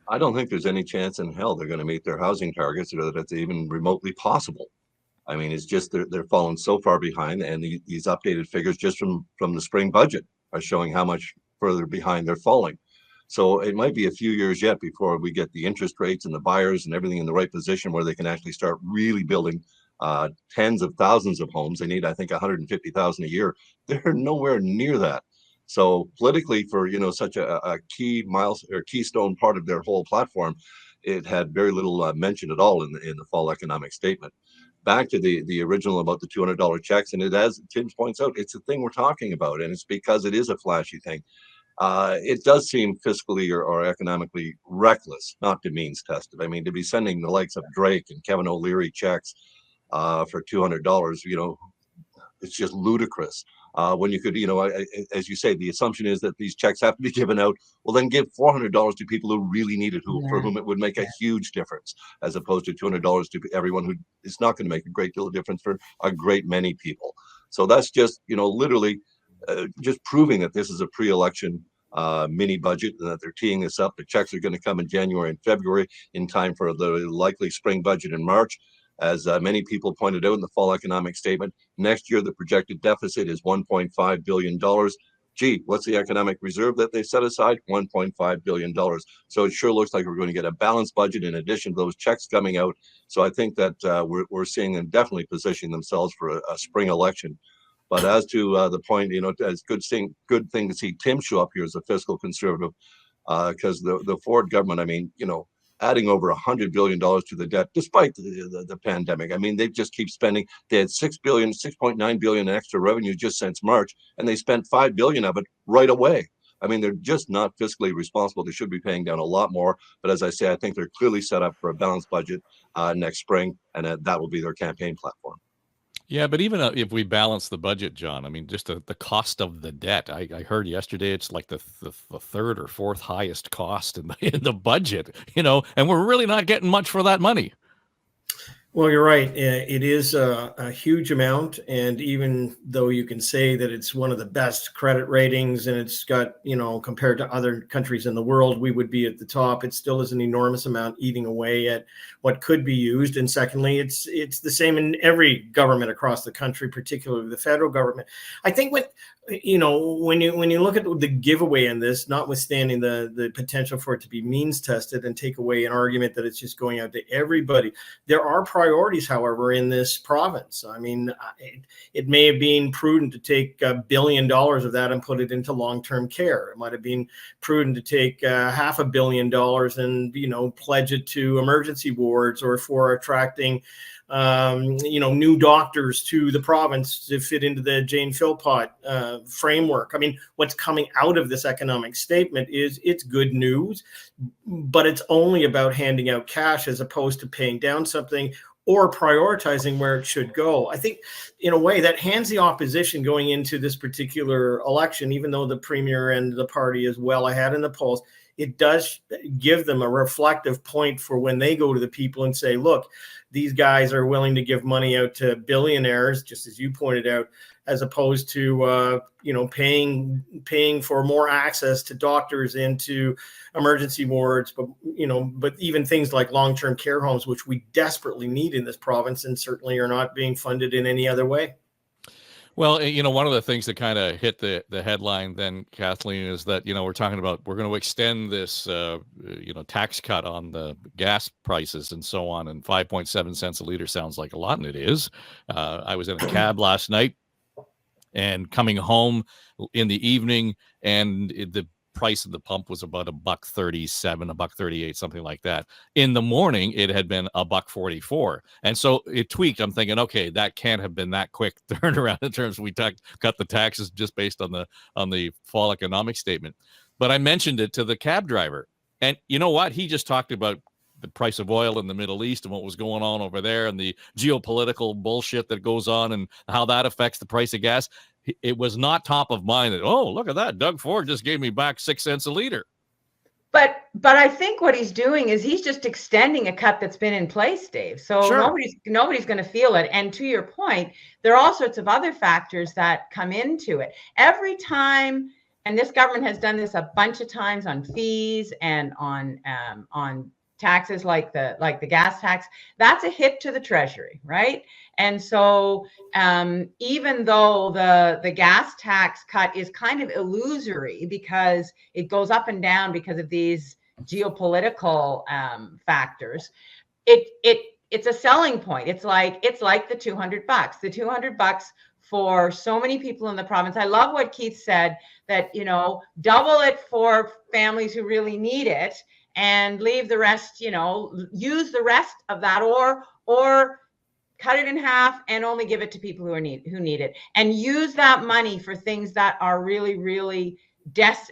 I don't think there's any chance in hell they're going to meet their housing targets, or that it's even remotely possible. I mean, it's just they're falling so far behind, and these updated figures just from the spring budget are showing how much further behind they're falling. So it might be a few years yet before we get the interest rates and the buyers and everything in the right position where they can actually start really building tens of thousands of homes. They need, I think, 150,000 a year. They're nowhere near that. So politically, for such a key or keystone part of their whole platform, it had very little mention at all in the fall economic statement. Back to the original about the $200 checks, and as Tim points out, it's a thing we're talking about, and it's because it is a flashy thing. It does seem fiscally or economically reckless not to means tested. I mean, to be sending the likes of Drake and Kevin O'Leary checks for $200, it's just ludicrous. When you could, as you say, the assumption is that these checks have to be given out. Well, then give $400 to people who really need it, for whom it would make a huge difference, as opposed to $200 to everyone who is not going to make a great deal of difference for a great many people. So that's just, literally just proving that this is a pre-election mini budget, and that they're teeing this up. The checks are going to come in January and February in time for the likely spring budget in March. As many people pointed out in the fall economic statement, next year the projected deficit is $1.5 billion. Gee, what's the economic reserve that they set aside? $1.5 billion. So it sure looks like we're going to get a balanced budget in addition to those checks coming out. So I think that we're seeing them definitely positioning themselves for a spring election. But as to the point, it's good thing to see Tim show up here as a fiscal conservative, because the Ford government, I mean, adding over $100 billion to the debt, despite the pandemic. I mean, they just keep spending. They had $6.9 billion in extra revenue just since March, and they spent $5 billion of it right away. I mean, they're just not fiscally responsible. They should be paying down a lot more. But as I say, I think they're clearly set up for a balanced budget next spring, and that will be their campaign platform. Yeah, but even if we balance the budget, John, I mean, just the cost of the debt. I heard yesterday it's like the third or fourth highest cost in the budget, and we're really not getting much for that money. Well, you're right. It is a huge amount. And even though you can say that it's one of the best credit ratings and it's got, compared to other countries in the world, we would be at the top. It still is an enormous amount eating away at what could be used. And secondly, it's the same in every government across the country, particularly the federal government. I think when you look at the giveaway in this, notwithstanding the potential for it to be means tested and take away an argument that it's just going out to everybody, there are priorities, however, in this province. I mean, it may have been prudent to take $1 billion of that and put it into long-term care. It might have been prudent to take $500 million and pledge it to emergency wards, or for attracting new doctors to the province to fit into the Jane Philpott framework. I mean, what's coming out of this economic statement is it's good news, but it's only about handing out cash as opposed to paying down something or prioritizing where it should go. I think, in a way, that hands the opposition going into this particular election, even though the premier and the party is well ahead in the polls, it does give them a reflective point for when they go to the people and say, look, these guys are willing to give money out to billionaires, just as you pointed out, as opposed to paying for more access to doctors into emergency wards, but even things like long-term care homes, which we desperately need in this province and certainly are not being funded in any other way. Well, one of the things that kind of hit the headline then, Kathleen, is that, we're talking about, we're going to extend this, tax cut on the gas prices and so on. And 5.7 cents a liter sounds like a lot, and it is. I was in a cab last night and coming home in the evening, and the price of the pump was about $1.37, $1.38, something like that. In the morning, it had been $1.44, and so it tweaked. I'm thinking, okay, that can't have been that quick turnaround in terms of we cut the taxes just based on the fall economic statement. But I mentioned it to the cab driver, and you know what? He just talked about the price of oil in the Middle East and what was going on over there, and the geopolitical bullshit that goes on and how that affects the price of gas. It was not top of mind that, oh, look at that, Doug Ford just gave me back 6 cents a liter. But I think what he's doing is he's just extending a cut that's been in place, Dave. So sure. Nobody's going to feel it. And to your point, there are all sorts of other factors that come into it. Every time and this government has done this a bunch of times on fees and on taxes like the gas tax. That's a hit to the treasury, right? And so even though the gas tax cut is kind of illusory because it goes up and down because of these geopolitical factors, it's a selling point. It's like the $200. The $200 for so many people in the province. I love what Keith said, that, you know, double it for families who really need it and leave the rest, you know, use the rest of that, or cut it in half and only give it to people who need it, and use that money for things that are really, really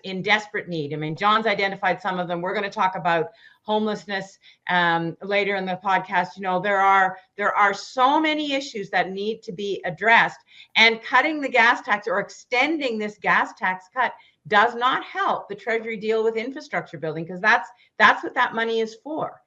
in desperate need. I mean, John's identified some of them. We're going to talk about homelessness later in the podcast. You know, there are so many issues that need to be addressed, and cutting the gas tax or extending this gas tax cut does not help the Treasury deal with infrastructure building, because that's what that money is for.